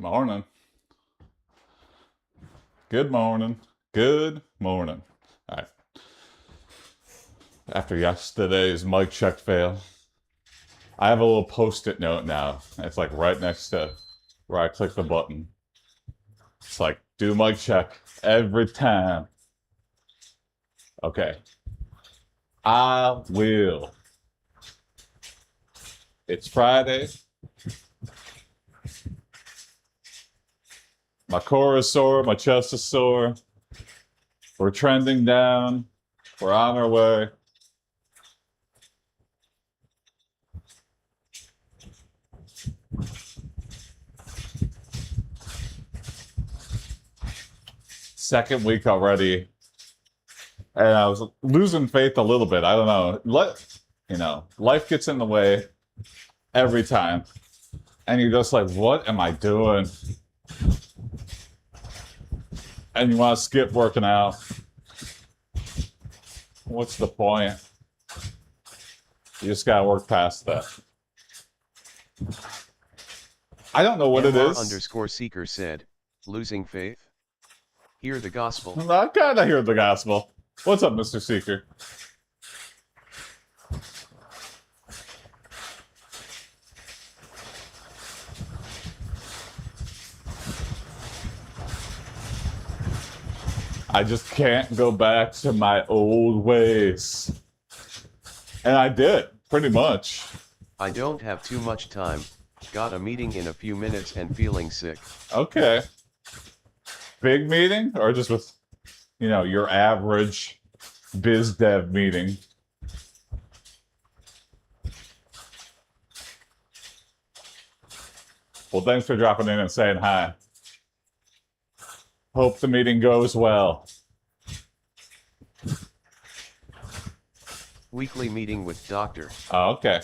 Morning. Good morning. Good morning. All right. After yesterday's mic check fail, I have a little post-it note now. It's like right next to where I click the button. It's like, do mic check every time. Okay. I will. It's Friday. My core is sore. My chest is sore. We're trending down. We're on our way. Second week already. And I was losing faith a little bit. I don't know. Life gets in the way every time. And you're just like, what am I doing? And you want to skip working out. What's the point? You just got to work past that. I don't know what it is. _seeker said, losing faith? Hear the gospel. I kind of hear the gospel. What's up, Mr. Seeker? I just can't go back to my old ways. And I did, pretty much. I don't have too much time. Got a meeting in a few minutes and feeling sick. Okay. Big meeting or just with, your average biz dev meeting? Well, thanks for dropping in and saying hi. Hope the meeting goes well. Weekly meeting with doctor. Oh, okay.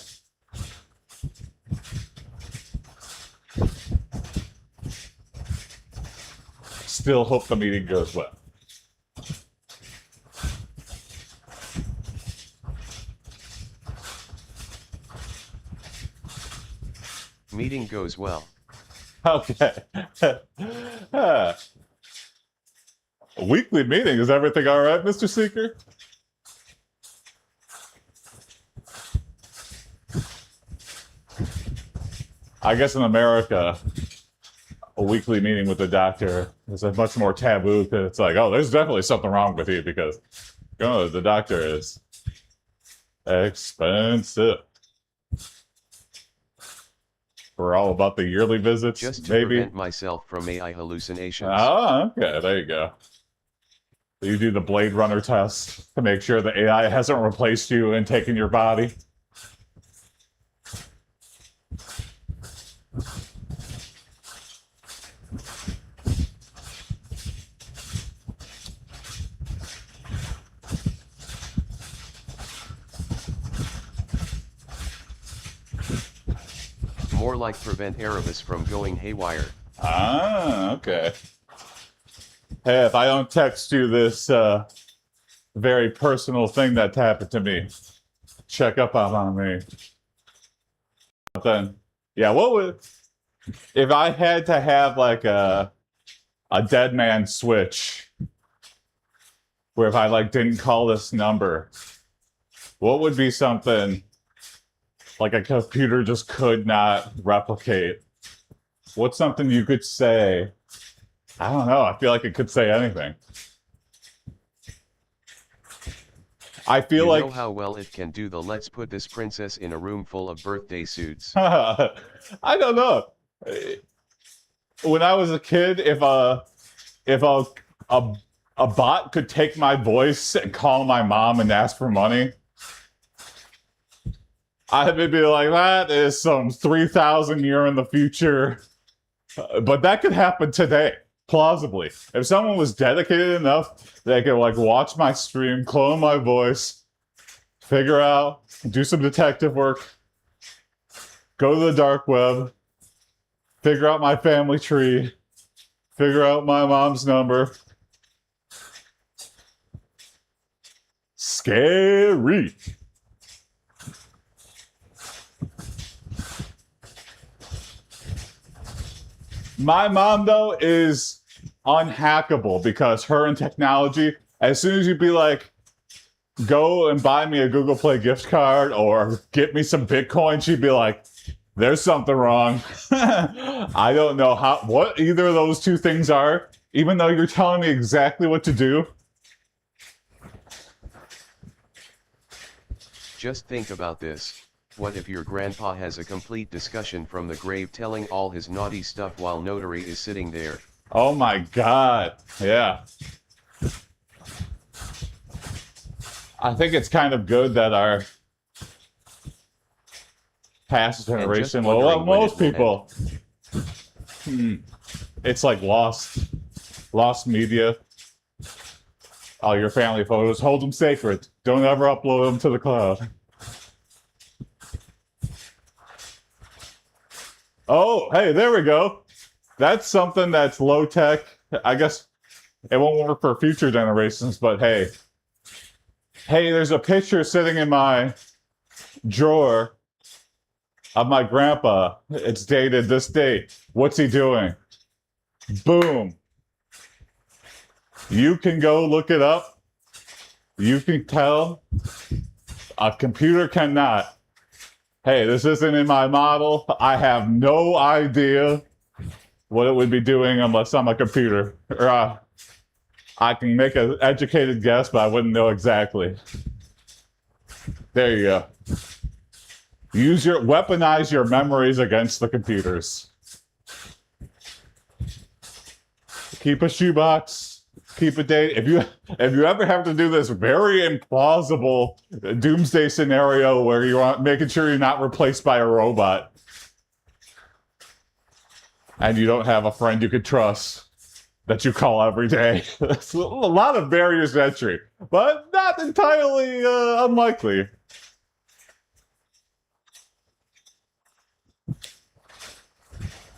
Still hope the meeting goes well. Meeting goes well. Okay. A weekly meeting. Is everything all right, Mr. Seeker? I guess in America, a weekly meeting with the doctor is a much more taboo because it's like, oh, there's definitely something wrong with you because going to the doctor is expensive. We're all about the yearly visits, just to maybe. prevent myself from AI hallucinations. Oh, okay, there you go. You do the Blade Runner test to make sure the AI hasn't replaced you and taken your body. More like prevent Erebus from going haywire. Ah, okay. Hey, if I don't text you this very personal thing that happened to me, check up on me. But then, yeah, if I had to have like a dead man switch, where if I didn't call this number, what would be something like a computer just could not replicate? What's something you could say? I don't know. I feel like it could say anything. I feel you know how well it can do the let's put this princess in a room full of birthday suits. I don't know. When I was a kid, if a bot could take my voice and call my mom and ask for money, I would be like, that is some 3,000 year in the future. But that could happen today, plausibly. If someone was dedicated enough, they could watch my stream, clone my voice, figure out, do some detective work, go to the dark web, figure out my family tree, figure out my mom's number. Scary. My mom, though, is unhackable because her and technology, as soon as you'd be like, go and buy me a Google Play gift card or get me some Bitcoin, she'd be like, there's something wrong. I don't know what either of those two things are, even though you're telling me exactly what to do. Just think about this. What if your grandpa has a complete discussion from the grave telling all his naughty stuff while notary is sitting there? Oh my God. Yeah. I think it's kind of good that our past generation, well, most people, it's like lost media. All your family photos, hold them sacred. Don't ever upload them to the cloud. Oh, hey, there we go. That's something that's low tech. I guess it won't work for future generations, but hey, there's a picture sitting in my drawer of my grandpa. It's dated this date. What's he doing? Boom. You can go look it up. You can tell. A computer cannot. Hey, this isn't in my model. I have no idea what it would be doing unless I'm a computer. Or I can make an educated guess, but I wouldn't know exactly. There you go. Weaponize your memories against the computers. Keep a shoebox. Keep a date. If you ever have to do this very implausible doomsday scenario where you're making sure you're not replaced by a robot, and you don't have a friend you could trust that you call every day, it's a lot of barriers to entry, but not entirely unlikely.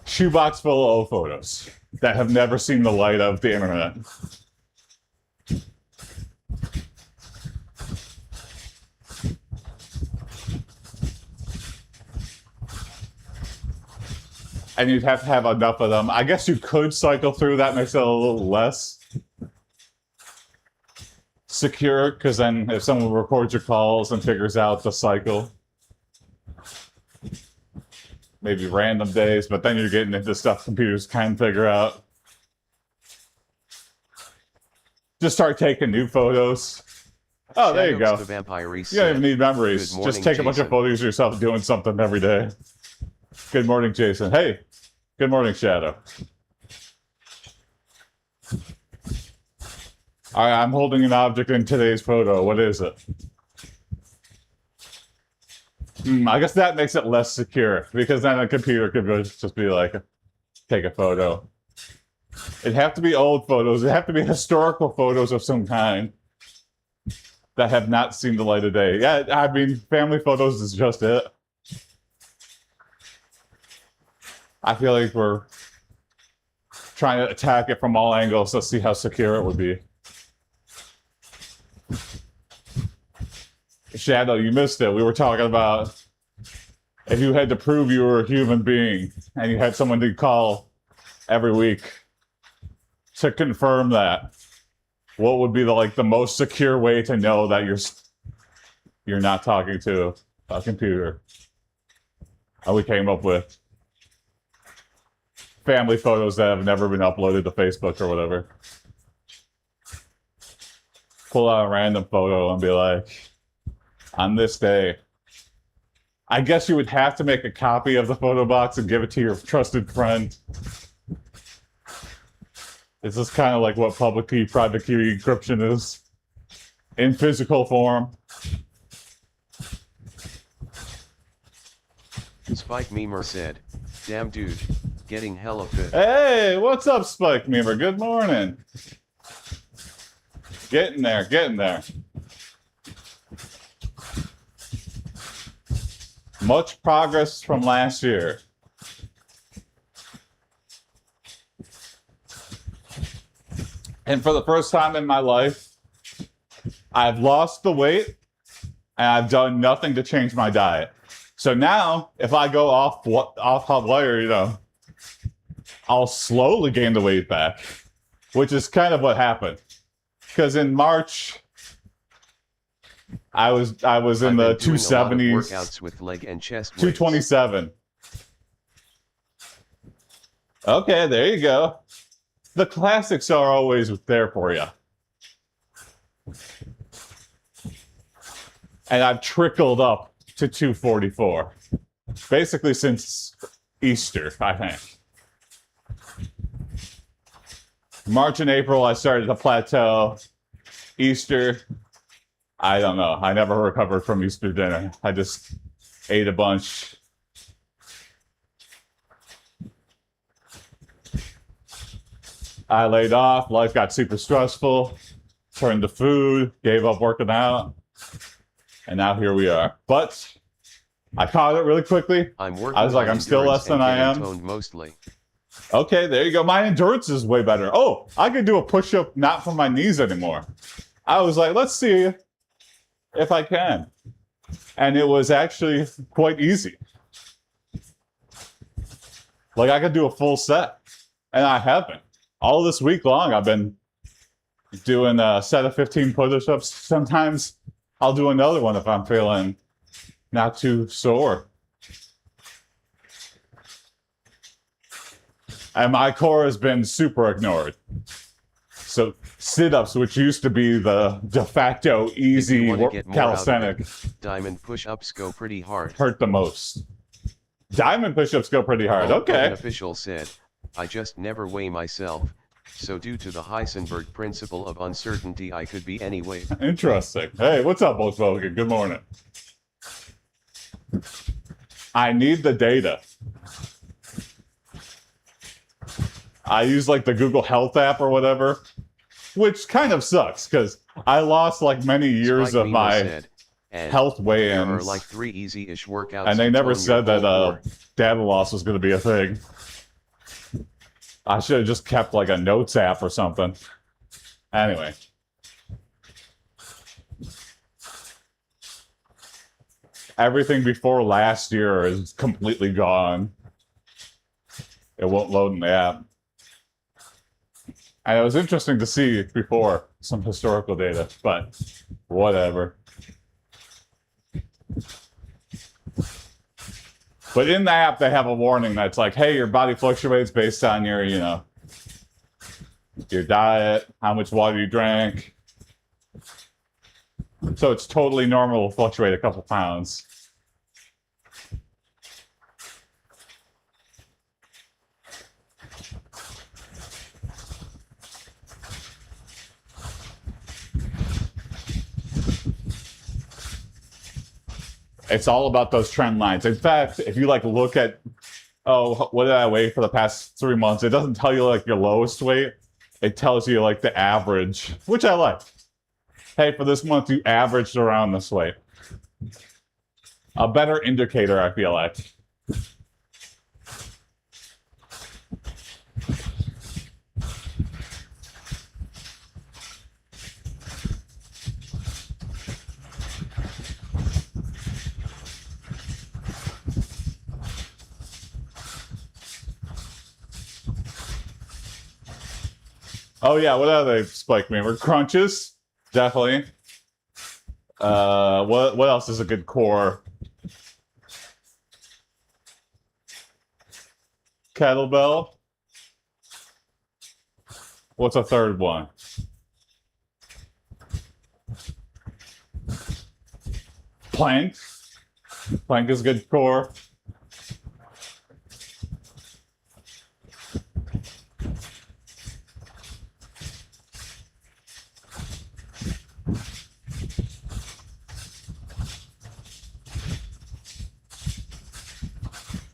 Shoebox full of old photos that have never seen the light of the internet. And you'd have to have enough of them. I guess you could cycle through. That makes it a little less secure, because then if someone records your calls and figures out the cycle, maybe random days, but then you're getting into stuff computers can figure out. Just start taking new photos. Oh, there you go. The vampire you don't even need memories. Morning, just take a bunch of photos of yourself doing something every day. Good morning, Jason. Hey, good morning, Shadow. All right, I'm holding an object in today's photo. What is it? I guess that makes it less secure, because then a computer could just be like, take a photo. It'd have to be old photos. It'd have to be historical photos of some kind that have not seen the light of day. Yeah, I mean, family photos is just it. I feel like we're trying to attack it from all angles to see how secure it would be. Shadow, you missed it. We were talking about if you had to prove you were a human being and you had someone to call every week to confirm that, what would be the most secure way to know that you're not talking to a computer? And we came up with family photos that have never been uploaded to Facebook or whatever. Pull out a random photo and be like, on this day, I guess you would have to make a copy of the photo box and give it to your trusted friend. This is kind of like what public key, private key encryption is in physical form. Spike Memer said, damn dude, getting hella fit. Hey, what's up, Spike Memer? Good morning. Getting there. Much progress from last year. And for the first time in my life, I've lost the weight and I've done nothing to change my diet. So now, if I go off hot wire, I'll slowly gain the weight back, which is kind of what happened. Because in March, I was in the 270s, workouts with leg and chest weights. 227. Okay, there you go. The classics are always there for you. And I've trickled up to 244. Basically since Easter, I think. March and April, I started to plateau. Easter, I don't know. I never recovered from Easter dinner. I just ate a bunch. I laid off. Life got super stressful. Turned to food. Gave up working out. And now here we are. But I caught it really quickly. I was like, I'm still less than I am. Mostly. Okay, there you go. My endurance is way better. Oh, I could do a push-up not from my knees anymore. I was like, let's see if I can. And it was actually quite easy. Like I could do a full set. And I haven't. All this week long, I've been doing a set of 15 push-ups. Sometimes I'll do another one if I'm feeling not too sore. And my core has been super ignored. So sit-ups, which used to be the de facto easy calisthenic, diamond push-ups go pretty hard. Hurt the most. Diamond push-ups go pretty hard. Well, okay. An official said, I just never weigh myself. So due to the Heisenberg principle of uncertainty, I could be any weight. Interesting. Hey, what's up, Volkswagen? Good morning. I need the data. I use like the Google Health app or whatever, which kind of sucks because I lost like many years of my health weigh-ins. There are like 3 easy-ish workouts. And they never said that data loss was going to be a thing. I should have just kept like a notes app or something. Anyway. Everything before last year is completely gone. It won't load in the app. And it was interesting to see before some historical data, but whatever. But in the app, they have a warning that's like, hey, your body fluctuates based on your, your diet, how much water you drank. So it's totally normal to fluctuate a couple pounds. It's all about those trend lines. In fact, if you look at, what did I weigh for the past 3 months? It doesn't tell you your lowest weight. It tells you the average, which I like. Hey, for this month, you averaged around this weight. A better indicator, I feel like. Oh yeah, what other spike me? We're crunches, definitely. What else is a good core? Kettlebell. What's a third one? Plank. Plank is a good core.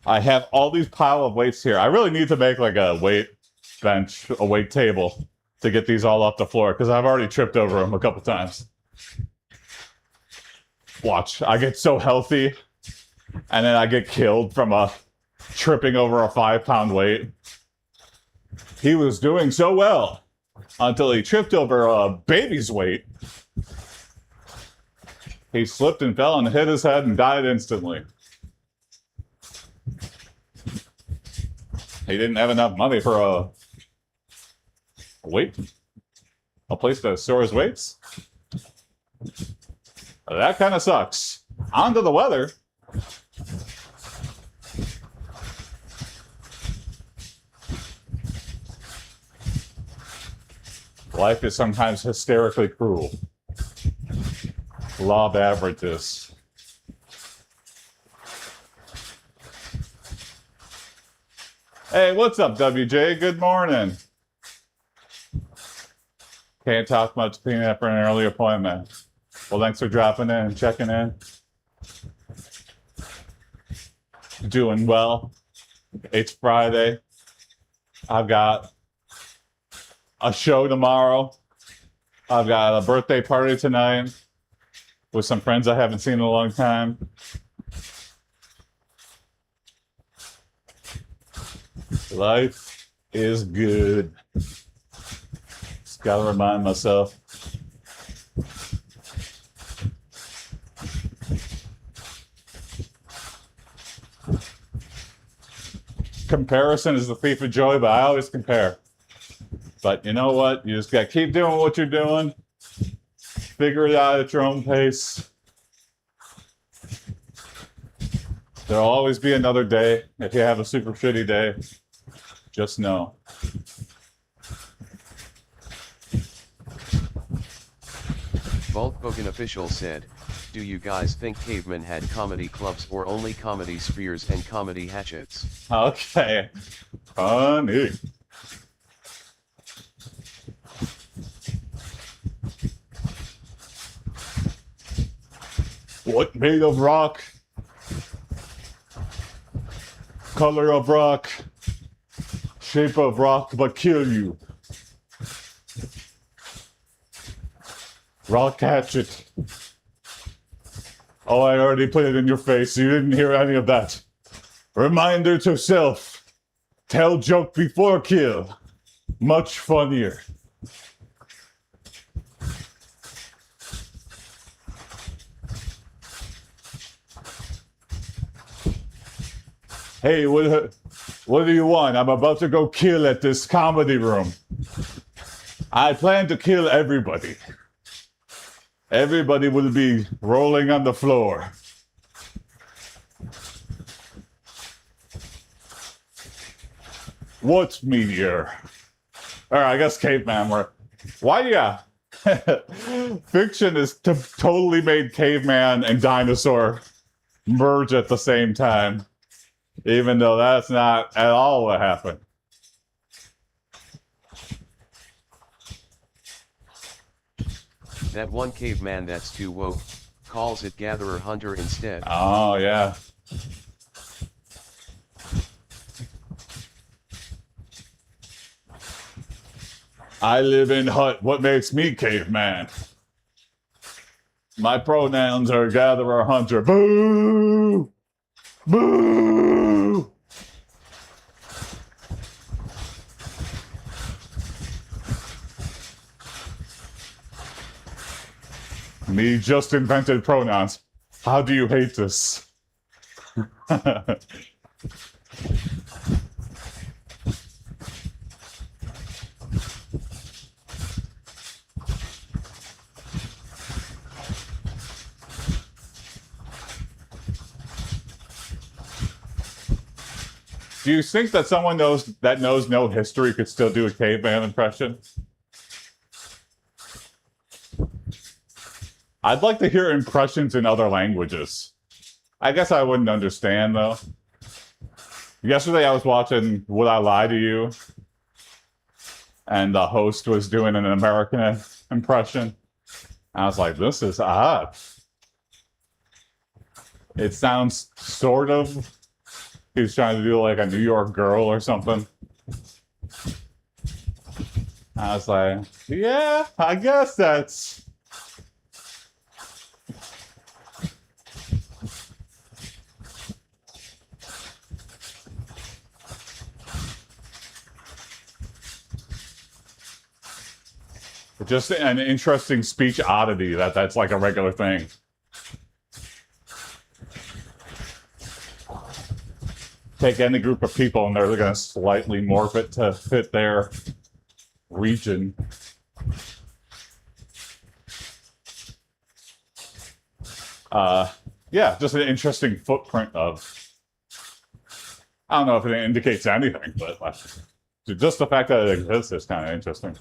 I have all these pile of weights here. I really need to make a weight bench, a weight table to get these all off the floor because I've already tripped over them a couple times. Watch, I get so healthy and then I get killed from tripping over a 5-pound weight. He was doing so well until he tripped over a baby's weight. He slipped and fell and hit his head and died instantly. He didn't have enough money for a place to store his weights. That kind of sucks. On to the weather. Life is sometimes hysterically cruel. Law of averages. Hey, what's up, WJ? Good morning. Can't talk much cleaning up for an early appointment. Well, thanks for dropping in and checking in. Doing well. It's Friday. I've got a show tomorrow. I've got a birthday party tonight with some friends I haven't seen in a long time. Life is good. Just gotta remind myself. Comparison is the thief of joy, but I always compare. But you know what? You just gotta keep doing what you're doing. Figure it out at your own pace. There'll always be another day. If you have a super shitty day, just know. Volkswagen official said, "Do you guys think cavemen had comedy clubs or only comedy spears and comedy hatchets?" Okay. Funny. What made of rock? Color of rock? Shape of rock but kill you? Rock hatchet. Oh, I already put it in your face. You didn't hear any of that. Reminder to self. Tell joke before kill. Much funnier. Hey, what do you want? I'm about to go kill at this comedy room. I plan to kill everybody. Everybody will be rolling on the floor. What meteor? Or I guess caveman were. Why, yeah. Fiction is totally made caveman and dinosaur merge at the same time. Even though that's not at all what happened. That one caveman that's too woke, calls it gatherer-hunter instead. Oh, yeah. I live in hut. What makes me caveman? My pronouns are gatherer-hunter. Boo! Boo! Me just invented pronouns. How do you hate this? Do you think that someone knows no history could still do a caveman impression? I'd like to hear impressions in other languages. I guess I wouldn't understand though. Yesterday I was watching Would I Lie to You? And the host was doing an American impression. I was like, this is odd. It sounds sort of. He's trying to do like a New York girl or something. I was like, yeah, I guess that's. Just an interesting speech oddity that's like a regular thing. take any group of people and they're going to slightly morph it to fit their region. Yeah, just an interesting footprint of, I don't know if it indicates anything, but just the fact that it exists is kind of interesting.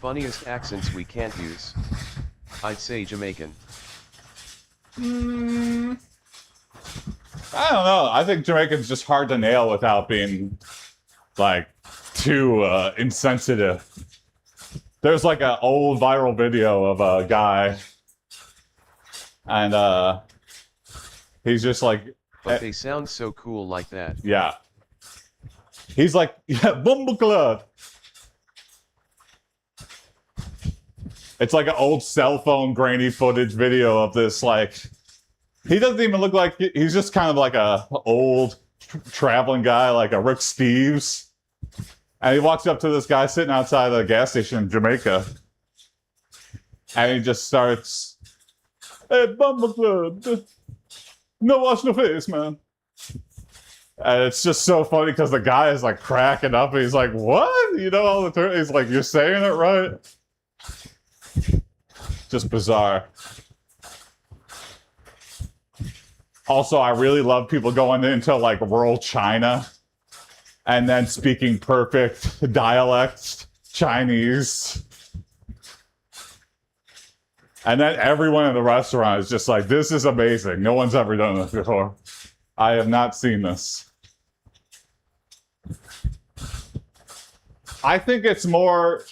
Funniest accents we can't use. I'd say Jamaican. I don't know. I think Jamaican's just hard to nail without being like too insensitive. There's like an old viral video of a guy, and he's just like, But they sound so cool like that. yeah. He's like, yeah, Bumble Club. It's like an old cell phone grainy footage video of this, like, he doesn't even look like, he's just kind of like a old traveling guy, like a Rick Steves. And he walks up to this guy sitting outside of the gas station in Jamaica. And he just starts, hey, Bumble Club, no wash no face, man. And it's just so funny because the guy is like cracking up. And he's like, what? You know, all the time. He's like, you're saying it right? Just bizarre. Also, I really love people going into like rural China and then speaking perfect dialect Chinese. And then everyone in the restaurant is just like, this is amazing. No one's ever done this before. I have not seen this. I think it's more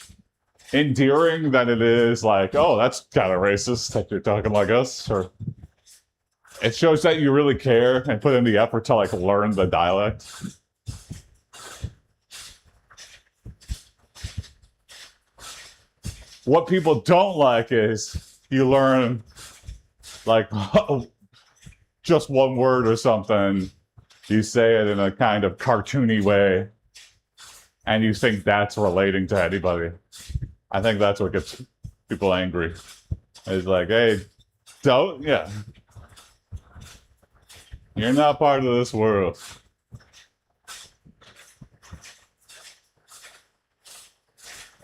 endearing than it is like, oh, that's kind of racist that you're talking like us. Or it shows that you really care and put in the effort to like learn the dialect. What people don't like is you learn like just one word or something, you say it in a kind of cartoony way, and you think that's relating to anybody. I think that's what gets people angry. It's like, hey, don't, yeah. You're not part of this world.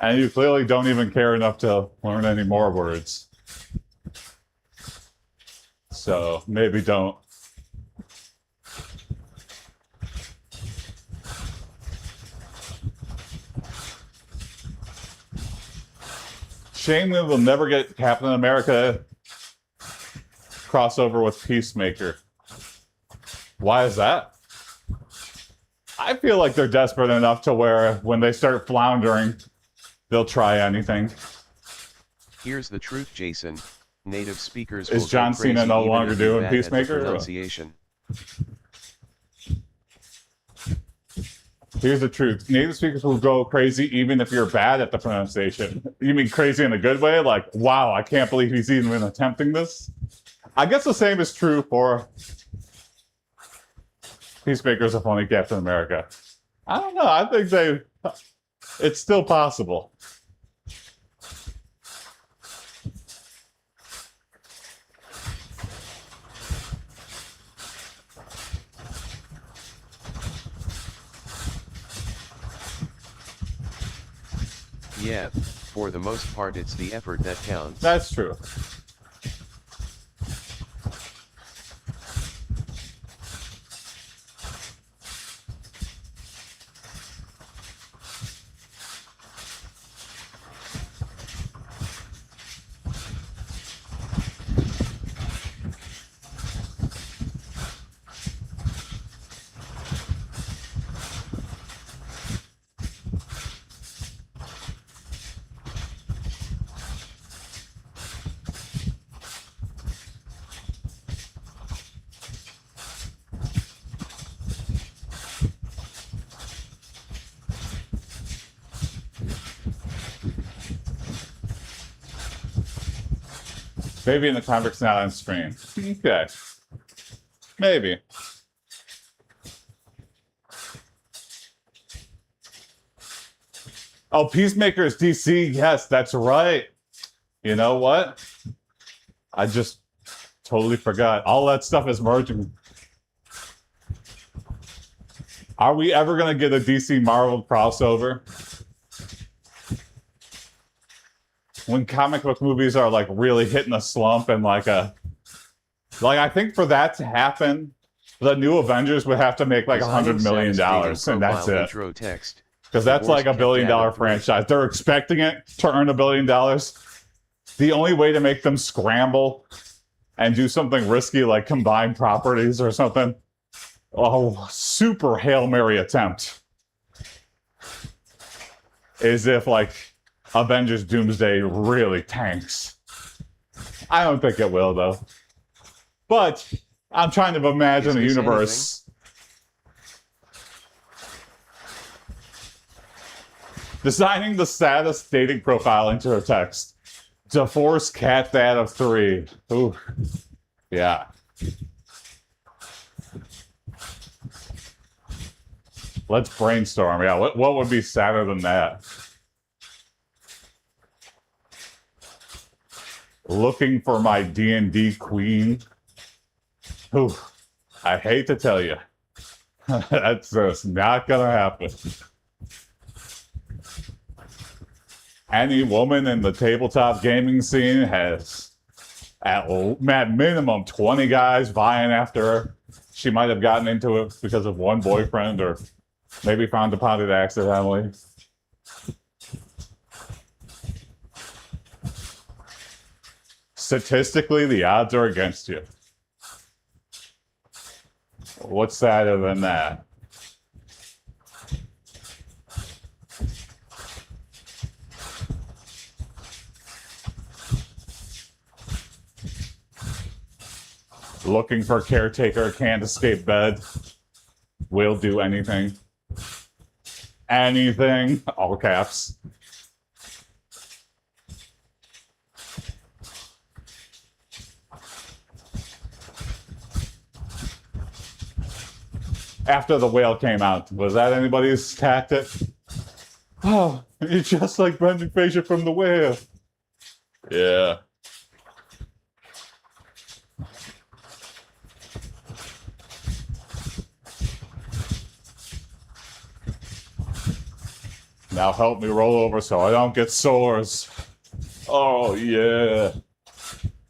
And you clearly don't even care enough to learn any more words. So maybe don't. Shame we will never get Captain America crossover with Peacemaker. Why is that? I feel like they're desperate enough to where when they start floundering, they'll try anything. Here's the truth, Jason. Native speakers Is will John go crazy Cena no even longer if you're doing bad at the Peacemaker? pronunciation. Here's the truth. Native speakers will go crazy even if you're bad at the pronunciation. You mean crazy in a good way? Like, wow, I can't believe he's even attempting this? I guess the same is true for Peacemaker's a funny Captain America. I don't know. I think it's still possible. Yeah, for the most part it's the effort that counts. That's true. Maybe in the comics, not on screen. Okay. Maybe. Oh, Peacemaker is DC. Yes, that's right. You know what? I just totally forgot. All that stuff is merging. Are we ever going to get a DC Marvel crossover? When comic book movies are like really hitting a slump and like I think for that to happen, the new Avengers would have to make like $100 million, and that's it. Intro text. Because that's like $1 billion franchise. They're expecting it to earn $1 billion. The only way to make them scramble and do something risky like combine properties or something, oh, super Hail Mary attempt, is if like Avengers Doomsday really tanks. I don't think it will though. But I'm trying to imagine a universe. Designing the saddest dating profile into her text. Divorce cat dad of 3. Ooh. Yeah. Let's brainstorm. Yeah, what would be sadder than that? Looking for my D&D queen. Ooh. I hate to tell you. That's just not gonna happen. Any woman in the tabletop gaming scene has at minimum 20 guys vying after her. She might have gotten into it because of one boyfriend or maybe found upon it accidentally. Statistically, the odds are against you. What's sadder than that? Looking for caretaker, can't escape bed. Will do anything. Anything. All caps. After the whale came out, was that anybody's tactic? Oh, you're just like Brendan Fraser from The Whale. Yeah. Now help me roll over so I don't get sores. Oh, yeah.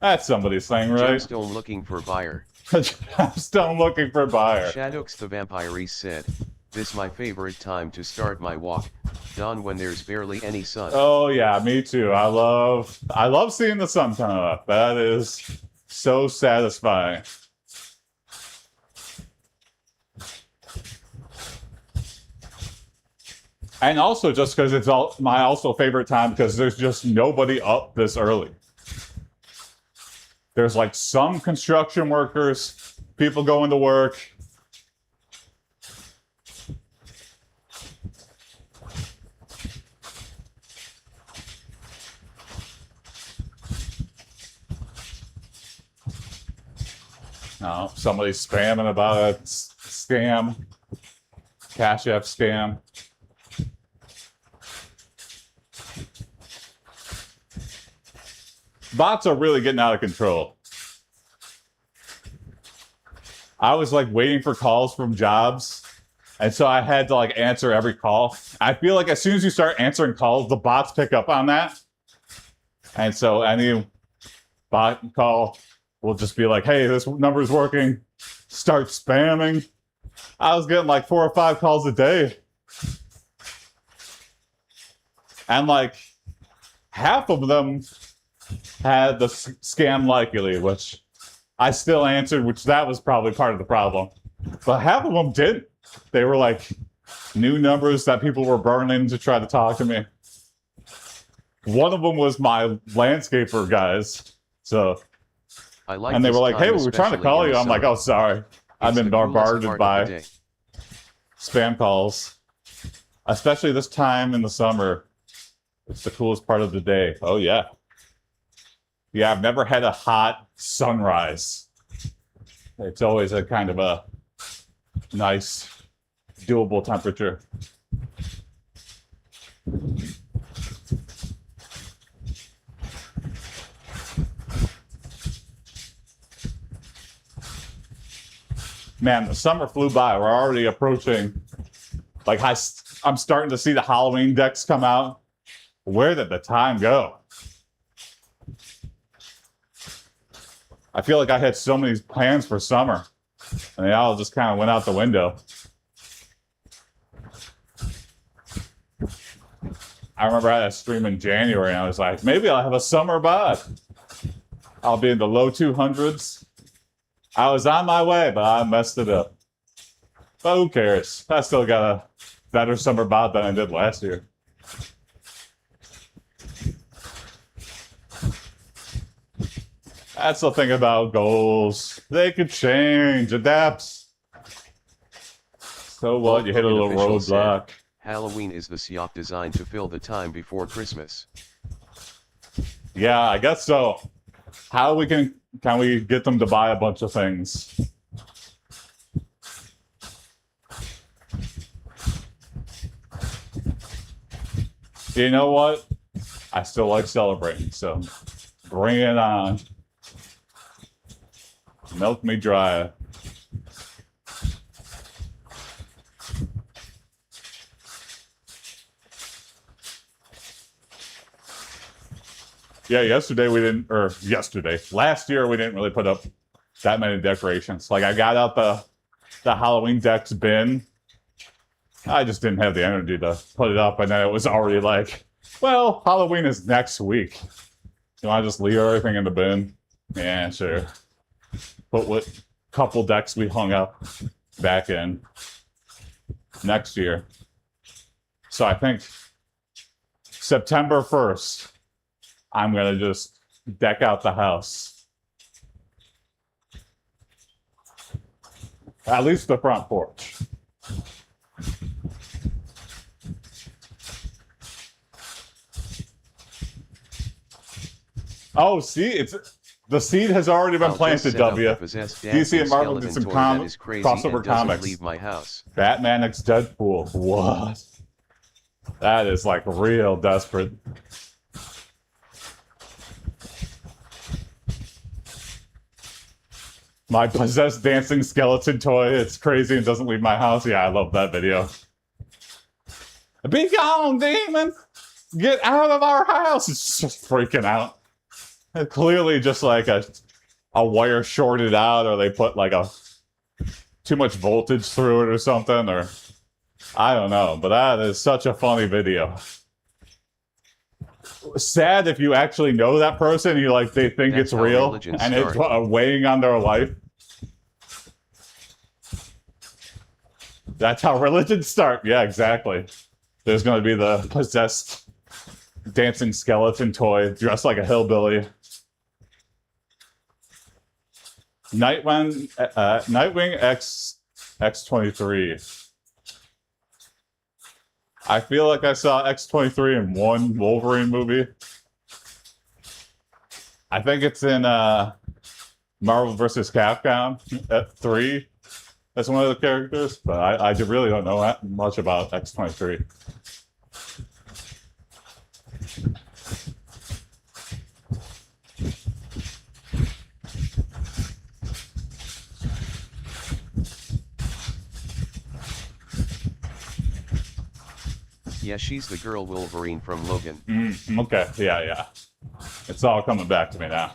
That's somebody's thing, right? Gemstone looking for buyer. Gemstone looking for buyer. Shadows the Vampire said, "This my favorite time to start my walk, dawn when there's barely any sun." Oh, yeah, me too. I love seeing the sun come up. That is so satisfying. And also just because it's my also favorite time because there's just nobody up this early. There's like some construction workers, people going to work. No, somebody's spamming about a scam, Cash App scam. Bots are really getting out of control. I was like waiting for calls from jobs, and so I had to like answer every call. I feel like as soon as you start answering calls, the bots pick up on that. And so any bot call will just be like, hey, this number's working. Start spamming. I was getting like 4 or 5 calls a day. And like half of them had the scam likely, which I still answered, which that was probably part of the problem. But half of them didn't. They were like new numbers that people were burning to try to talk to me. One of them was my landscaper guys. So, and they were like, hey, we were trying to call you. I'm like, oh, sorry. I've been bombarded by spam calls. Especially this time in the summer. It's the coolest part of the day. Oh, yeah. Yeah, I've never had a hot sunrise. It's always a kind of a nice, doable temperature. Man, the summer flew by. We're already approaching, like, I'm starting to see the Halloween decks come out. Where did the time go? I feel like I had so many plans for summer, and they all just kind of went out the window. I remember I had a stream in January, and I was like, maybe I'll have a summer bod. I'll be in the low 200s. I was on my way, but I messed it up. But who cares? I still got a better summer bod than I did last year. That's the thing about goals. They could change, adapt. So what? You hit a little roadblock. Halloween is the siop designed to fill the time before Christmas. Yeah, I guess so. How can we get them to buy a bunch of things? You know what? I still like celebrating, so bring it on. Milk me dry. Yeah, last year we didn't really put up that many decorations. Like I got out the Halloween decks bin. I just didn't have the energy to put it up, and then it was already like, well, Halloween is next week. You want to just leave everything in the bin? Yeah, sure. Put what couple decks we hung up back in next year. So I think September 1st, I'm going to just deck out the house. At least the front porch. Oh, see, the seed has already been planted, W. DC and Marvel did some crossover comics. Leave my house. Batman x Deadpool. What? That is like real desperate. My possessed dancing skeleton toy. It's crazy and doesn't leave my house. Yeah, I love that video. Be gone, demon! Get out of our house! It's just freaking out. It's clearly just like a wire shorted out, or they put like too much voltage through it or something, or I don't know. But that is such a funny video. Sad if you actually know that person, they think it's real, and it's weighing on their life. That's how religions start. Yeah, exactly. There's going to be the possessed dancing skeleton toy dressed like a hillbilly. Nightwing X23. I feel like I saw X23 in one Wolverine movie. I think it's in Marvel vs. Capcom at 3. That's one of the characters, but I really don't know that much about X23. Yeah, she's the girl Wolverine from Logan. Okay, yeah. It's all coming back to me now.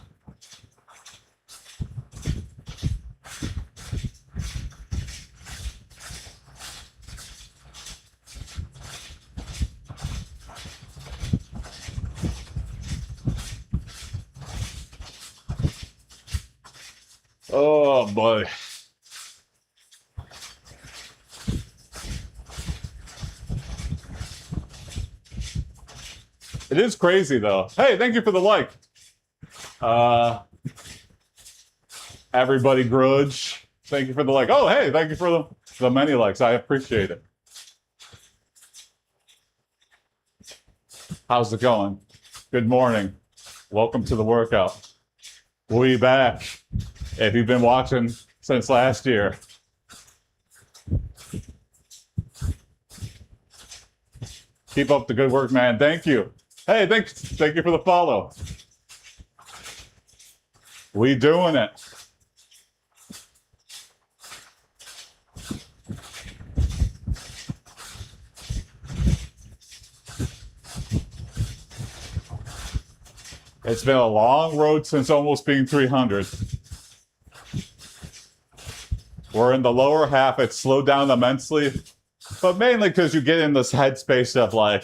Oh boy. It is crazy though. Hey, thank you for the like. Everybody grudge. Thank you for the like. Oh, hey, thank you for the many likes. I appreciate it. How's it going? Good morning. Welcome to the workout. We'll be back. If you've been watching since last year. Keep up the good work, man. Thank you. Hey, thank you for the follow. We doing it. It's been a long road since almost being 300. We're in the lower half. It's slowed down immensely, but mainly because you get in this headspace of like,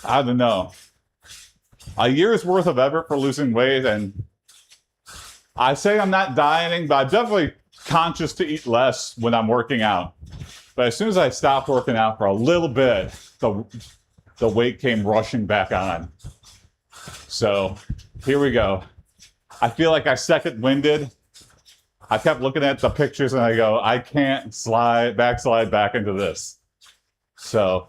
I don't know, a year's worth of effort for losing weight. And I say I'm not dieting, but I'm definitely conscious to eat less when I'm working out. But as soon as I stopped working out for a little bit, the weight came rushing back on. So here we go. I feel like I second-winded. I kept looking at the pictures and I go, I can't backslide back into this. So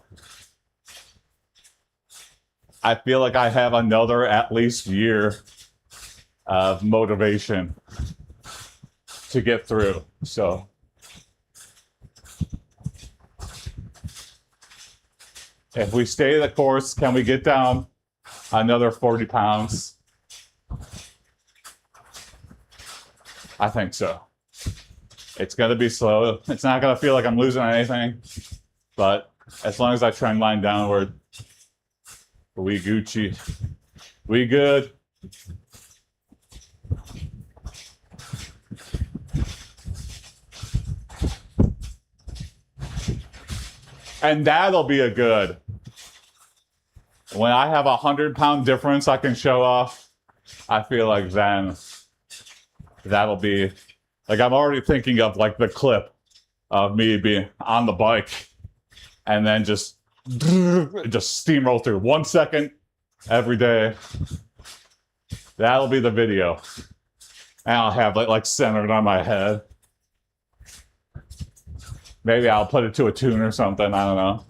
I feel like I have another at least year of motivation to get through. So if we stay the course, can we get down another 40 pounds? I think so. It's going to be slow. It's not going to feel like I'm losing anything. But as long as I trend line downward, we Gucci. We good. And that'll be a good. When I have a 100-pound difference I can show off, I feel like then that'll be, like I'm already thinking of like the clip of me being on the bike and then just steamroll through 1 second every day. That'll be the video. And I'll have it like centered on my head. Maybe I'll put it to a tune or something, I don't know.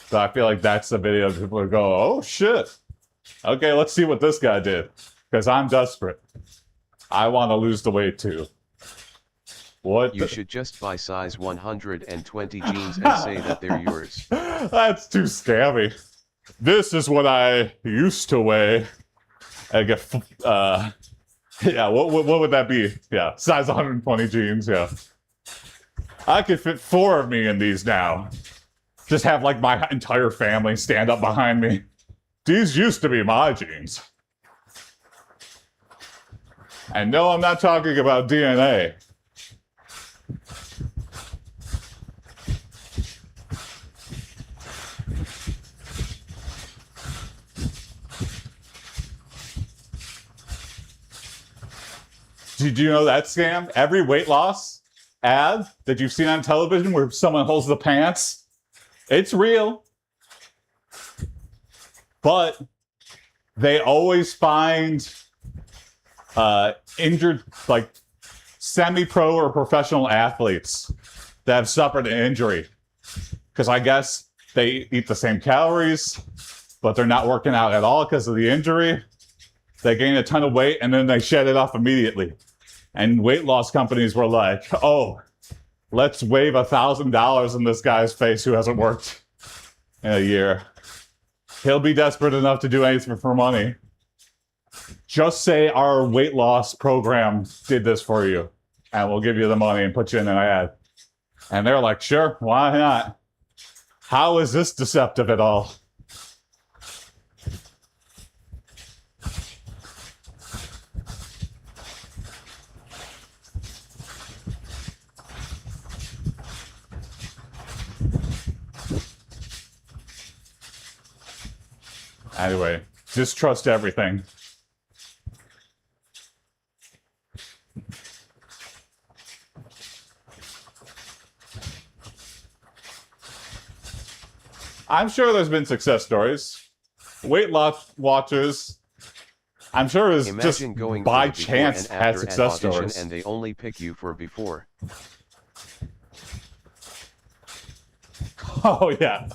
So I feel like that's the video people would go, oh shit. Okay, let's see what this guy did. Because I'm desperate. I want to lose the weight too. What? You should just buy size 120 jeans and say that they're yours. That's too scammy. This is what I used to weigh. I get, yeah, what would that be? Yeah, size 120 jeans, yeah. I could fit 4 of me in these now. Just have like my entire family stand up behind me. These used to be my jeans. And no, I'm not talking about DNA. Did you know that scam? Every weight loss ad that you've seen on television where someone holds the pants, it's real. But they always find injured, like semi-pro or professional athletes that have suffered an injury. Because I guess they eat the same calories, but they're not working out at all because of the injury. They gain a ton of weight and then they shed it off immediately. And weight loss companies were like, oh, let's wave $1,000 in this guy's face who hasn't worked in a year. He'll be desperate enough to do anything for money. Just say our weight loss program did this for you, and we'll give you the money and put you in an ad. And they're like, sure, why not? How is this deceptive at all? Anyway, just trust everything. I'm sure there's been success stories. Weight loss watchers, I'm sure is just going by chance had success stories. And they only pick you for before. Oh yeah,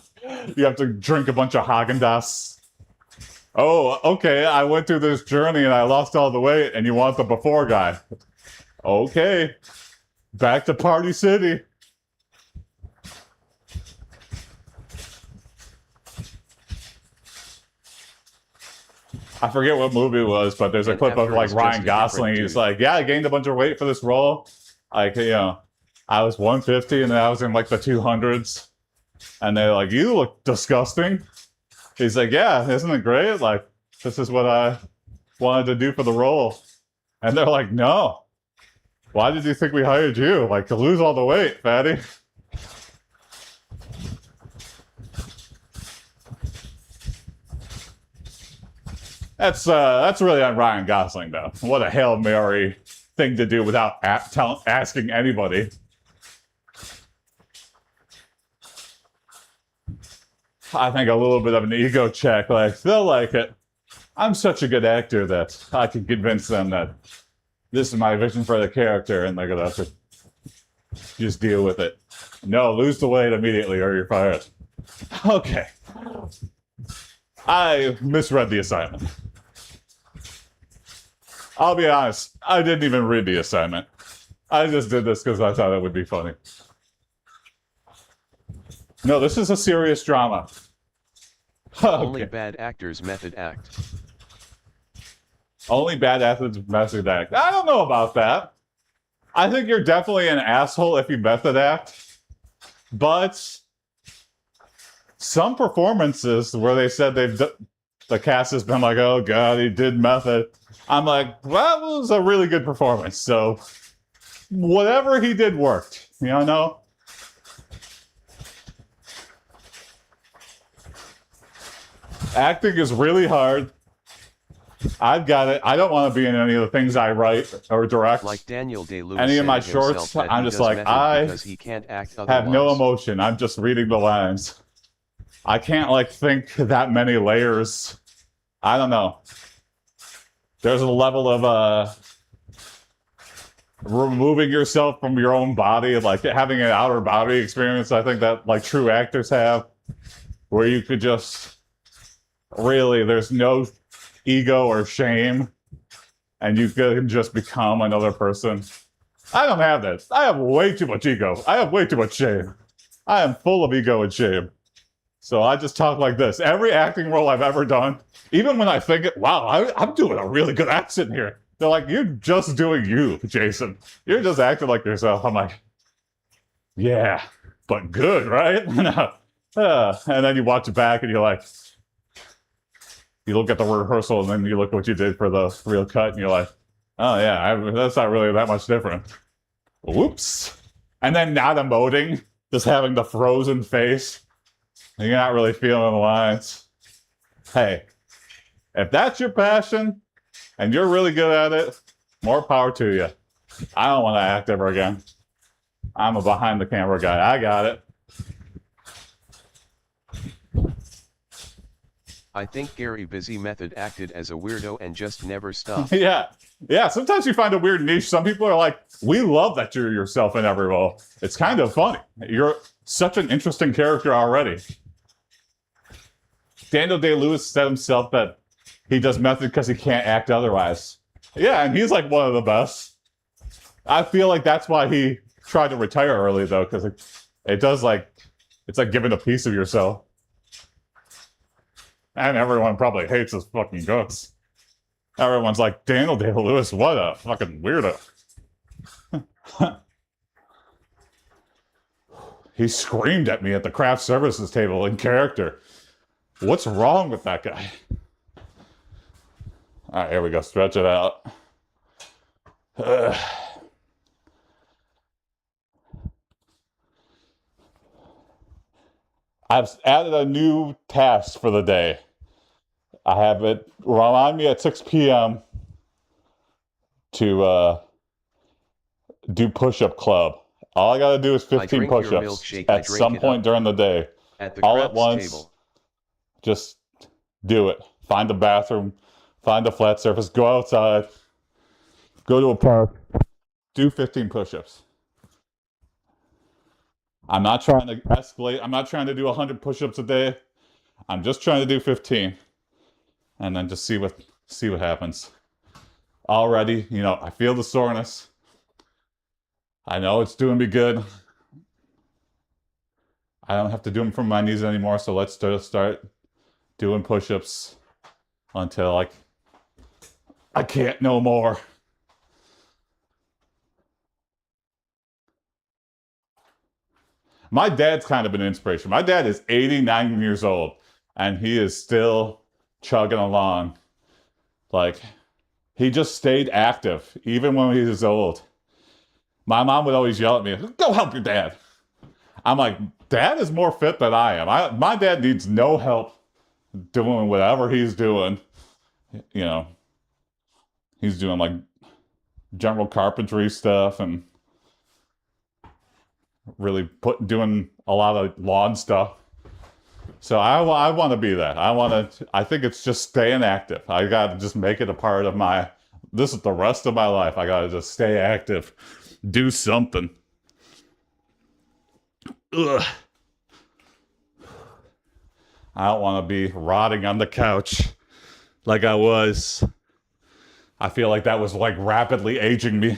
you have to drink a bunch of Haagen-Dazs Oh, okay. I went through this journey and I lost all the weight, and you want the before guy. Okay. Back to Party City. I forget what movie it was, but there's a And clip of after like it's Ryan just a Gosling. different He's dude. like, "Yeah, I gained a bunch of weight for this role. Like, I was 150 and then I was in like the 200s." And they're like, "You look disgusting." He's like, "Yeah, isn't it great? Like, this is what I wanted to do for the role." And they're like, "No. Why did you think we hired you? Like, to lose all the weight, fatty." That's really on Ryan Gosling though. What a Hail Mary thing to do without asking anybody. I think a little bit of an ego check. Like, they'll like it. I'm such a good actor that I can convince them that this is my vision for the character, and they're gonna have to just deal with it. No, lose the weight immediately or you're fired. Okay. I misread the assignment. I'll be honest, I didn't even read the assignment. I just did this because I thought it would be funny. No, this is a serious drama. Only Okay. bad actors method act. Only bad athletes method act. I don't know about that. I think you're definitely an asshole if you method act. But some performances where they said the cast has been like, "Oh God, he did method." I'm like, well, that was a really good performance. So whatever he did worked, you know? Acting is really hard. I've got it. I don't want to be in any of the things I write or direct. Like Daniel Day-Lewis Any of my saying himself shorts, that I'm he just does like, method I because he can't act have otherwise. no emotion. I'm just reading the lines. I can't like think that many layers. I don't know. There's a level of removing yourself from your own body, like having an outer body experience. I think that like true actors have, where you could just really, there's no ego or shame, and you can just become another person. I don't have this. I have way too much ego. I have way too much shame. I am full of ego and shame. So I just talk like this. Every acting role I've ever done, even when I think it, wow, I'm doing a really good accent here. They're like, "You're just doing you, Jason. You're just acting like yourself." I'm like, "Yeah, but good, right?" And then you watch it back and you're like, you look at the rehearsal and then you look what you did for the real cut and you're like, "Oh yeah, that's not really that much different." Whoops. And then not emoting, just having the frozen face. You're not really feeling the lines. Hey, if that's your passion and you're really good at it, more power to you. I don't want to act ever again. I'm a behind the camera guy. I got it. I think Gary Busy method acted as a weirdo and just never stopped. Yeah. Yeah. Sometimes you find a weird niche. Some people are like, "We love that you're yourself in every role. It's kind of funny. You're such an interesting character already." Daniel Day-Lewis said himself that he does method because he can't act otherwise. Yeah, and he's like one of the best. I feel like that's why he tried to retire early though, because it does like, it's like giving a piece of yourself. And everyone probably hates his fucking guts. Everyone's like, "Daniel Day-Lewis, what a fucking weirdo." He screamed at me at the craft services table in character. What's wrong with that guy? All right, here we go. Stretch it out. I've added a new task for the day. I have it remind me at 6 p.m. to do push-up club. All I gotta do is 15 drink your push-ups milkshake, I at drink some it point up. during the day. At the All at craps once. table. Just do it. Find a bathroom, find a flat surface, go outside, go to a park, do 15 push-ups. I'm not trying to escalate. I'm not trying to do 100 push-ups a day. I'm just trying to do 15. and then just see what happens. Already, I feel the soreness. I know it's doing me good. I don't have to do them from my knees anymore, so let's just start doing push-ups until I can't no more. My dad's kind of an inspiration. My dad is 89 years old, and he is still chugging along. Like, he just stayed active, even when he was old. My mom would always yell at me, "Go help your dad." I'm like, Dad is more fit than I am. My dad needs no help doing whatever he's doing. He's doing like general carpentry stuff and really doing a lot of lawn stuff. So I want to be that. I think it's just staying active. I got to just make it a part of this is the rest of my life. I got to just stay active, do something. Ugh. I don't want to be rotting on the couch like I was. I feel like that was like rapidly aging me.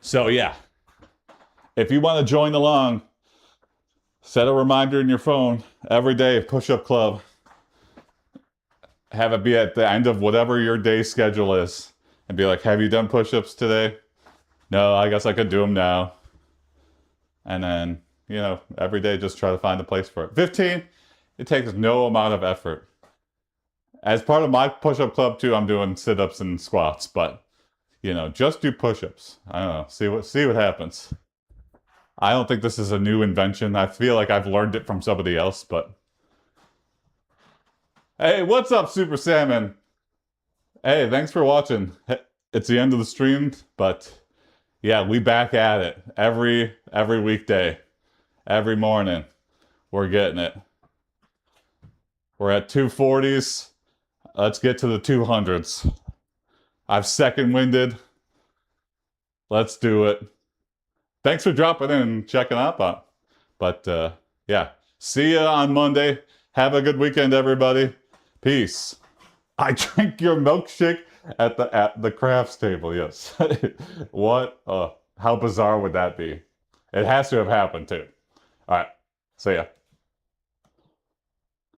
So yeah, if you want to join along, set a reminder in your phone every day, push-up club. Have it be at the end of whatever your day schedule is and be like, have you done push-ups today? No, I guess I could do them now. And then, every day just try to find a place for it. 15, it takes no amount of effort. As part of my push-up club too, I'm doing sit-ups and squats, but just do push-ups. I don't know, see what happens. I don't think this is a new invention. I feel like I've learned it from somebody else, but hey, what's up, Super Salmon? Hey, thanks for watching. It's the end of the stream, but yeah, we back at it every weekday, every morning. We're getting it. We're at 240s. Let's get to the 200s. I've second winded. Let's do it. Thanks for dropping in and checking out. But yeah, see you on Monday. Have a good weekend, everybody. Peace. I drank your milkshake at the crafts table. Yes. What? How bizarre would that be? It has to have happened too. All right. See ya.